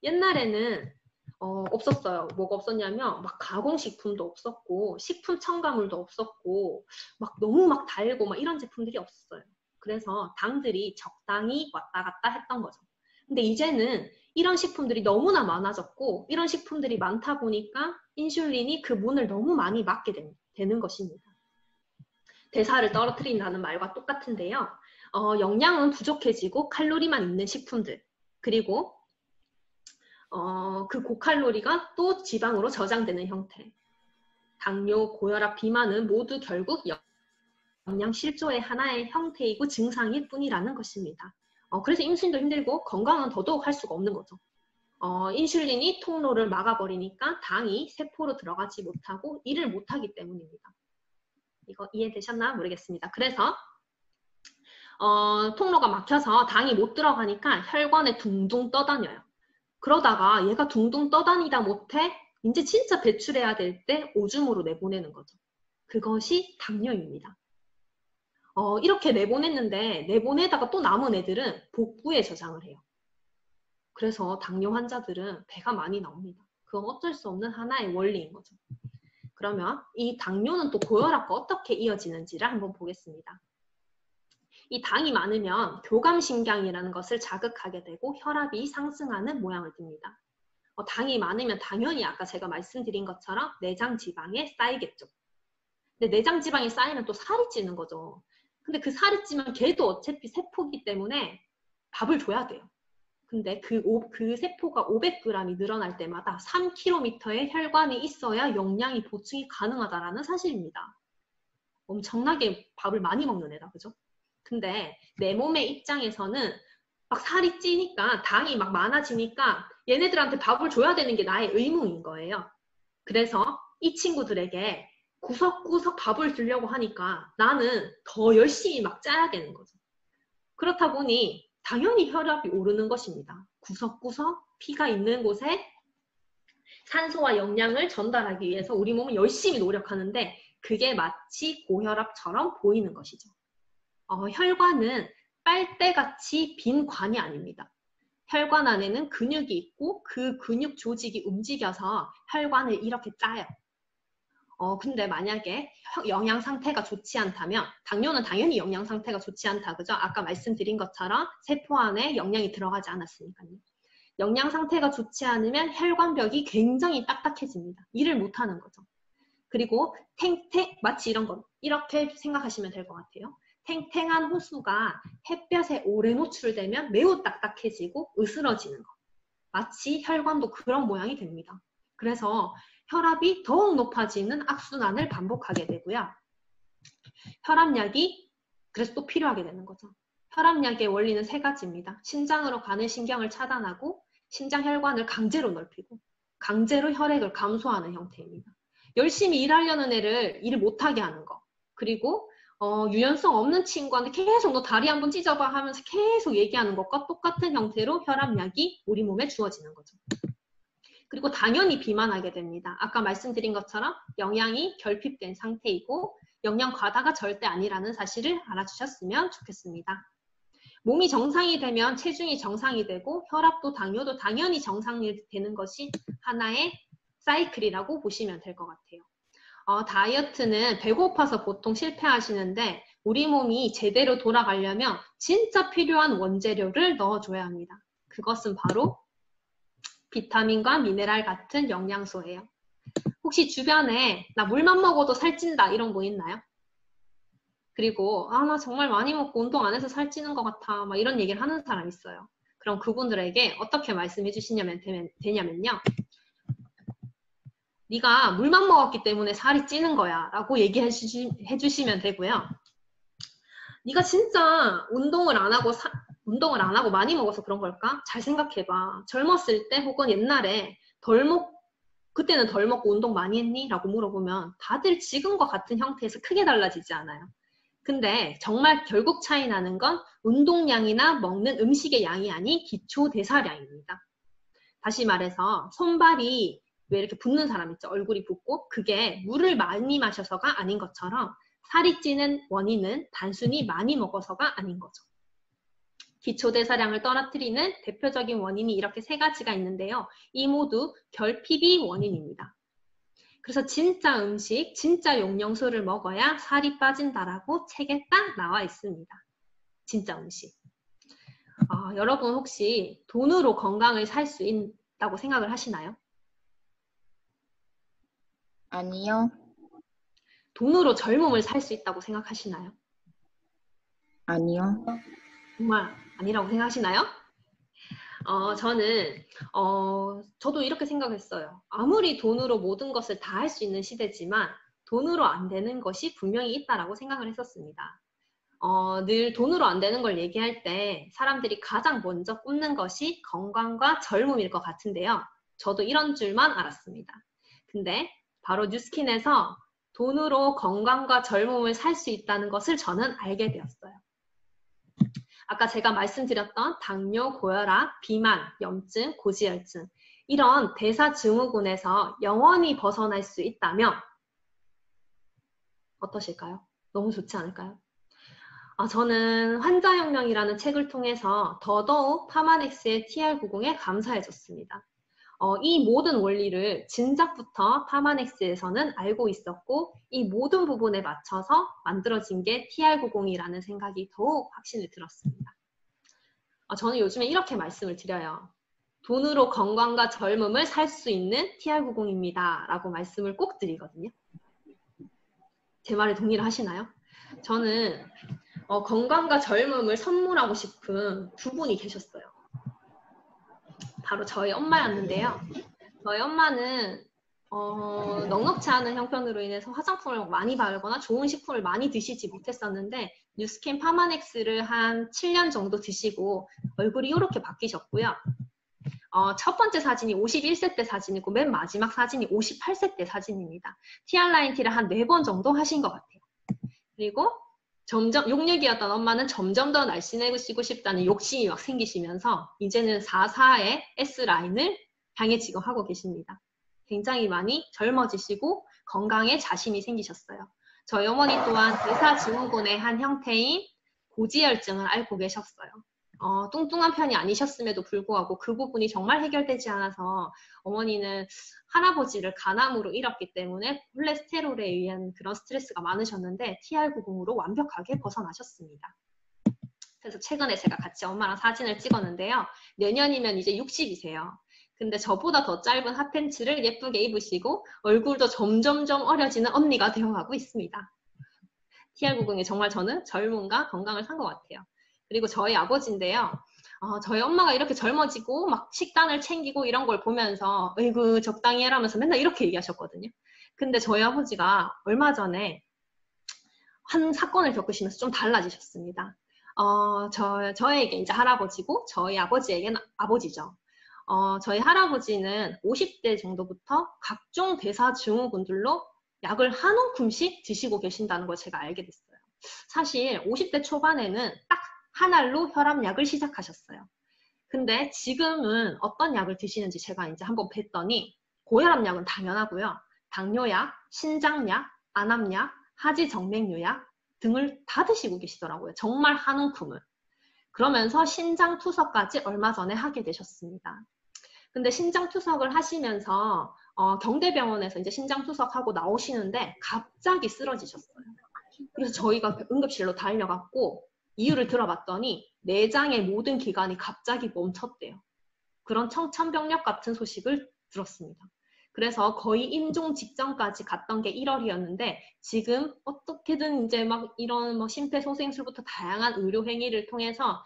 옛날에는 없었어요. 뭐가 없었냐면 막 가공식품도 없었고 식품 첨가물도 없었고 막 너무 막 달고 막 이런 제품들이 없었어요. 그래서 당들이 적당히 왔다 갔다 했던 거죠. 근데 이제는 이런 식품들이 너무나 많아졌고 이런 식품들이 많다 보니까 인슐린이 그 문을 너무 많이 막게 되는 것입니다. 대사를 떨어뜨린다는 말과 똑같은데요. 영양은 부족해지고 칼로리만 있는 식품들 그리고 그 고칼로리가 또 지방으로 저장되는 형태. 당뇨, 고혈압, 비만은 모두 결국 영양 실조의 하나의 형태이고 증상일 뿐이라는 것입니다. 그래서 인슐린도 힘들고 건강은 더더욱 할 수가 없는 거죠. 인슐린이 통로를 막아버리니까 당이 세포로 들어가지 못하고 일을 못하기 때문입니다. 이거 이해되셨나 모르겠습니다. 그래서 통로가 막혀서 당이 못 들어가니까 혈관에 둥둥 떠다녀요. 그러다가 얘가 둥둥 떠다니다 못해 이제 진짜 배출해야 될 때 오줌으로 내보내는 거죠. 그것이 당뇨입니다. 이렇게 내보냈는데 내보내다가 또 남은 애들은 복부에 저장을 해요. 그래서 당뇨 환자들은 배가 많이 나옵니다. 그건 어쩔 수 없는 하나의 원리인 거죠. 그러면 이 당뇨는 또 고혈압과 어떻게 이어지는지를 한번 보겠습니다. 이 당이 많으면 교감신경이라는 것을 자극하게 되고 혈압이 상승하는 모양을 띱니다. 당이 많으면 당연히 아까 제가 말씀드린 것처럼 내장 지방에 쌓이겠죠. 근데 내장 지방이 쌓이면 또 살이 찌는 거죠. 근데 그 살이 찌면 걔도 어차피 세포기 때문에 밥을 줘야 돼요. 근데 그 세포가 500g이 늘어날 때마다 3km의 혈관이 있어야 영양이 보충이 가능하다라는 사실입니다. 엄청나게 밥을 많이 먹는 애다, 그죠? 근데 내 몸의 입장에서는 막 살이 찌니까 당이 막 많아지니까 얘네들한테 밥을 줘야 되는 게 나의 의무인 거예요. 그래서 이 친구들에게 구석구석 밥을 주려고 하니까 나는 더 열심히 막 짜야 되는 거죠. 그렇다 보니 당연히 혈압이 오르는 것입니다. 구석구석 피가 있는 곳에 산소와 영양을 전달하기 위해서 우리 몸은 열심히 노력하는데 그게 마치 고혈압처럼 보이는 것이죠. 혈관은 빨대같이 빈 관이 아닙니다. 혈관 안에는 근육이 있고 그 근육 조직이 움직여서 혈관을 이렇게 짜요. 근데 만약에 영양 상태가 좋지 않다면, 당뇨는 당연히 영양 상태가 좋지 않다, 그죠? 아까 말씀드린 것처럼 세포 안에 영양이 들어가지 않았으니까요. 영양 상태가 좋지 않으면 혈관벽이 굉장히 딱딱해집니다. 일을 못하는 거죠. 그리고 마치 이런 거, 이렇게 생각하시면 될 것 같아요. 탱탱한 호수가 햇볕에 오래 노출되면 매우 딱딱해지고 으스러지는 거. 마치 혈관도 그런 모양이 됩니다. 그래서 혈압이 더욱 높아지는 악순환을 반복하게 되고요. 혈압약이 그래서 또 필요하게 되는 거죠. 혈압약의 원리는 세 가지입니다. 신장으로 가는 신경을 차단하고 신장 혈관을 강제로 넓히고 강제로 혈액을 감소하는 형태입니다. 열심히 일하려는 애를 일을 못하게 하는 거. 그리고 유연성 없는 친구한테 계속 너 다리 한번 찢어봐 하면서 계속 얘기하는 것과 똑같은 형태로 혈압약이 우리 몸에 주어지는 거죠. 그리고 당연히 비만하게 됩니다. 아까 말씀드린 것처럼 영양이 결핍된 상태이고 영양 과다가 절대 아니라는 사실을 알아주셨으면 좋겠습니다. 몸이 정상이 되면 체중이 정상이 되고 혈압도 당뇨도 당연히 정상이 되는 것이 하나의 사이클이라고 보시면 될 것 같아요. 다이어트는 배고파서 보통 실패하시는데 우리 몸이 제대로 돌아가려면 진짜 필요한 원재료를 넣어줘야 합니다. 그것은 바로 비타민과 미네랄 같은 영양소예요. 혹시 주변에 나 물만 먹어도 살찐다 이런 거 있나요? 그리고 나 정말 많이 먹고 운동 안 해서 살찌는 것 같아 막 이런 얘기를 하는 사람 있어요. 그럼 그분들에게 어떻게 말씀해 주시냐면 되냐면요. 네가 물만 먹었기 때문에 살이 찌는 거야 라고 얘기해 주시면 되고요. 네가 진짜 운동을 안 하고 많이 먹어서 그런 걸까? 잘 생각해봐. 젊었을 때 혹은 옛날에 그때는 덜 먹고 운동 많이 했니? 라고 물어보면 다들 지금과 같은 형태에서 크게 달라지지 않아요. 근데 정말 결국 차이 나는 건 운동량이나 먹는 음식의 양이 아닌 기초 대사량입니다. 다시 말해서 손발이 왜 이렇게 붓는 사람 있죠? 얼굴이 붓고 그게 물을 많이 마셔서가 아닌 것처럼 살이 찌는 원인은 단순히 많이 먹어서가 아닌 거죠. 기초대사량을 떨어뜨리는 대표적인 원인이 이렇게 세 가지가 있는데요. 이 모두 결핍이 원인입니다. 그래서 진짜 음식, 진짜 영양소를 먹어야 살이 빠진다라고 책에 딱 나와 있습니다. 진짜 음식. 여러분 혹시 돈으로 건강을 살 수 있다고 생각을 하시나요? 아니요. 돈으로 젊음을 살 수 있다고 생각하시나요? 아니요. 정말 아니라고 생각하시나요? 저도 이렇게 생각했어요. 아무리 돈으로 모든 것을 다 할 수 있는 시대지만 돈으로 안 되는 것이 분명히 있다라고 생각을 했었습니다. 늘 돈으로 안 되는 걸 얘기할 때 사람들이 가장 먼저 꼽는 것이 건강과 젊음일 것 같은데요. 저도 이런 줄만 알았습니다. 근데 바로 뉴스킨에서 돈으로 건강과 젊음을 살 수 있다는 것을 저는 알게 되었어요. 아까 제가 말씀드렸던 당뇨, 고혈압, 비만, 염증, 고지혈증 이런 대사증후군에서 영원히 벗어날 수 있다면 어떠실까요? 너무 좋지 않을까요? 저는 환자혁명이라는 책을 통해서 더더욱 파마넥스의 TR90에 감사해졌습니다. 이 모든 원리를 진작부터 파마넥스에서는 알고 있었고 이 모든 부분에 맞춰서 만들어진 게 TR90이라는 생각이 더욱 확신을 들었습니다. 저는 요즘에 이렇게 말씀을 드려요. 돈으로 건강과 젊음을 살 수 있는 TR90입니다. 라고 말씀을 꼭 드리거든요. 제 말에 동의를 하시나요? 저는 건강과 젊음을 선물하고 싶은 두 분이 계셨어요. 바로 저희 엄마였는데요. 저희 엄마는 넉넉지 않은 형편으로 인해서 화장품을 많이 바르거나 좋은 식품을 많이 드시지 못했었는데 뉴스킨 파마넥스를 한 7년 정도 드시고 얼굴이 이렇게 바뀌셨고요. 첫 번째 사진이 51세 때 사진이고 맨 마지막 사진이 58세 때 사진입니다. TR9T를 한 4번 정도 하신 것 같아요. 그리고 점점 욕력이었던 엄마는 점점 더 날씬해지고 싶다는 욕심이 막 생기시면서 이제는 44의 S라인을 향해 지금 하고 계십니다. 굉장히 많이 젊어지시고 건강에 자신이 생기셨어요. 저희 어머니 또한 대사증후군의 한 형태인 고지혈증을 앓고 계셨어요. 뚱뚱한 편이 아니셨음에도 불구하고 그 부분이 정말 해결되지 않아서 어머니는 할아버지를 간암으로 잃었기 때문에 콜레스테롤에 의한 그런 스트레스가 많으셨는데 TR90으로 완벽하게 벗어나셨습니다. 그래서 최근에 제가 같이 엄마랑 사진을 찍었는데요. 내년이면 이제 60이세요. 근데 저보다 더 짧은 핫팬츠를 예쁘게 입으시고 얼굴도 점점점 어려지는 언니가 되어가고 있습니다. TR90이 정말 저는 젊음과 건강을 산 것 같아요. 그리고 저희 아버지인데요. 저희 엄마가 이렇게 젊어지고 막 식단을 챙기고 이런 걸 보면서 어이구 적당히 해라면서 맨날 이렇게 얘기하셨거든요. 근데 저희 아버지가 얼마 전에 한 사건을 겪으시면서 좀 달라지셨습니다. 저에게 이제 할아버지고 저희 아버지에게는 아버지죠. 저희 할아버지는 50대 정도부터 각종 대사증후군들로 약을 한 움큼씩 드시고 계신다는 걸 제가 알게 됐어요. 사실 50대 초반에는 딱 한 알로 혈압약을 시작하셨어요. 근데 지금은 어떤 약을 드시는지 제가 이제 한번 뵀더니 고혈압약은 당연하고요. 당뇨약, 신장약, 안암약, 하지정맥류약 등을 다 드시고 계시더라고요. 정말 한 움큼은. 그러면서 신장투석까지 얼마 전에 하게 되셨습니다. 근데 신장투석을 하시면서 경대병원에서 이제 신장투석하고 나오시는데 갑자기 쓰러지셨어요. 그래서 저희가 응급실로 달려갔고 이유를 들어봤더니 내장의 모든 기관이 갑자기 멈췄대요. 그런 청천벽력 같은 소식을 들었습니다. 그래서 거의 임종 직전까지 갔던 게 1월이었는데 지금 어떻게든 이제 막 이런 뭐 심폐소생술부터 다양한 의료 행위를 통해서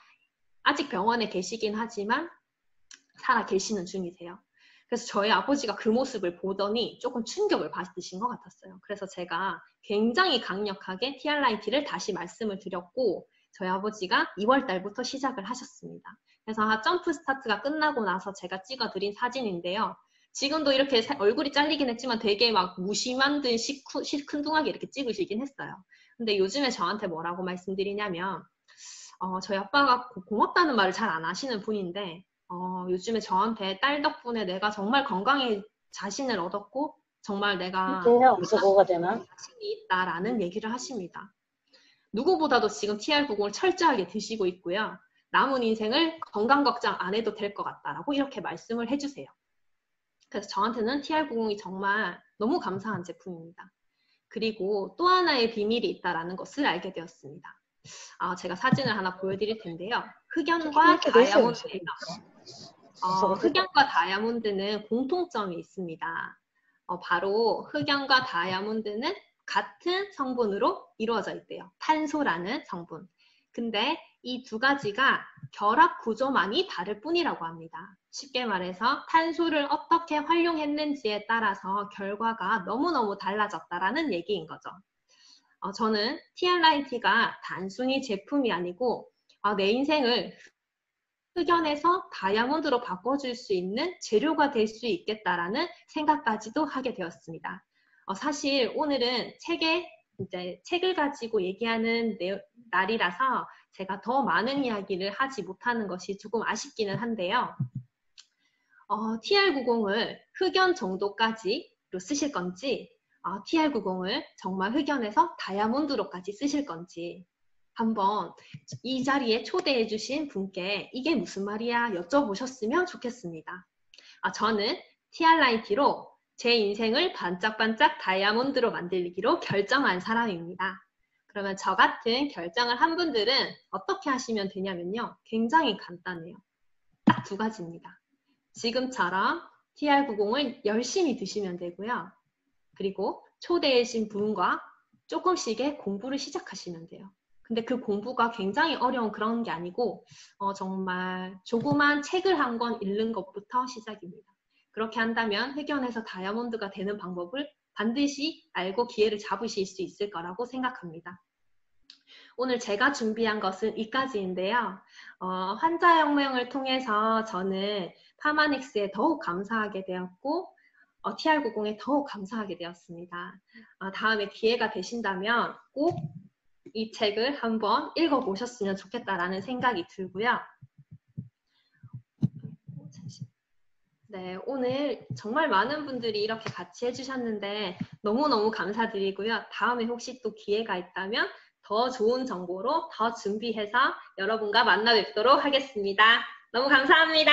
아직 병원에 계시긴 하지만 살아 계시는 중이세요. 그래서 저희 아버지가 그 모습을 보더니 조금 충격을 받으신 것 같았어요. 그래서 제가 굉장히 강력하게 TRIT를 다시 말씀을 드렸고 저희 아버지가 2월 달부터 시작을 하셨습니다. 그래서 점프 스타트가 끝나고 나서 제가 찍어드린 사진인데요. 지금도 이렇게 얼굴이 잘리긴 했지만 되게 막 무심한 듯 시큰둥하게 이렇게 찍으시긴 했어요. 근데 요즘에 저한테 뭐라고 말씀드리냐면 저희 아빠가 고맙다는 말을 잘 안 하시는 분인데 요즘에 저한테 딸 덕분에 내가 정말 건강에 자신을 얻었고 정말 내가 자신이 있다라는 얘기를 하십니다. 누구보다도 지금 TR90을 철저하게 드시고 있고요. 남은 인생을 건강 걱정 안 해도 될 것 같다라고 이렇게 말씀을 해주세요. 그래서 저한테는 TR90이 정말 너무 감사한 제품입니다. 그리고 또 하나의 비밀이 있다는 것을 알게 되었습니다. 제가 사진을 하나 보여드릴 텐데요. 흑연과 다이아몬드는 공통점이 있습니다. 바로 흑연과 다이아몬드는 같은 성분으로 이루어져 있대요. 탄소라는 성분. 근데 이 두 가지가 결합 구조만이 다를 뿐이라고 합니다. 쉽게 말해서 탄소를 어떻게 활용했는지에 따라서 결과가 너무너무 달라졌다라는 얘기인 거죠. 저는 TRIT가 단순히 제품이 아니고 내 인생을 흑연에서 다이아몬드로 바꿔줄 수 있는 재료가 될 수 있겠다라는 생각까지도 하게 되었습니다. 사실 오늘은 책을 가지고 얘기하는 날이라서 제가 더 많은 이야기를 하지 못하는 것이 조금 아쉽기는 한데요. TR90을 흑연 정도까지로 쓰실 건지 TR90을 정말 흑연에서 다이아몬드로까지 쓰실 건지 한번 이 자리에 초대해 주신 분께 이게 무슨 말이야 여쭤보셨으면 좋겠습니다. 저는 TRIT로 제 인생을 반짝반짝 다이아몬드로 만들기로 결정한 사람입니다. 그러면 저 같은 결정을 한 분들은 어떻게 하시면 되냐면요. 굉장히 간단해요. 딱 두 가지입니다. 지금처럼 TR90을 열심히 드시면 되고요. 그리고 초대해 주신 분과 조금씩의 공부를 시작하시면 돼요. 근데 그 공부가 굉장히 어려운 그런 게 아니고 정말 조그만 책을 한 권 읽는 것부터 시작입니다. 그렇게 한다면 흑연에서 다이아몬드가 되는 방법을 반드시 알고 기회를 잡으실 수 있을 거라고 생각합니다. 오늘 제가 준비한 것은 이까지인데요. 환자혁명을 통해서 저는 파마닉스에 더욱 감사하게 되었고 TR90에 더욱 감사하게 되었습니다. 다음에 기회가 되신다면 꼭 이 책을 한번 읽어보셨으면 좋겠다라는 생각이 들고요. 네, 오늘 정말 많은 분들이 이렇게 같이 해주셨는데 너무너무 감사드리고요. 다음에 혹시 또 기회가 있다면 더 좋은 정보로 더 준비해서 여러분과 만나 뵙도록 하겠습니다. 너무 감사합니다.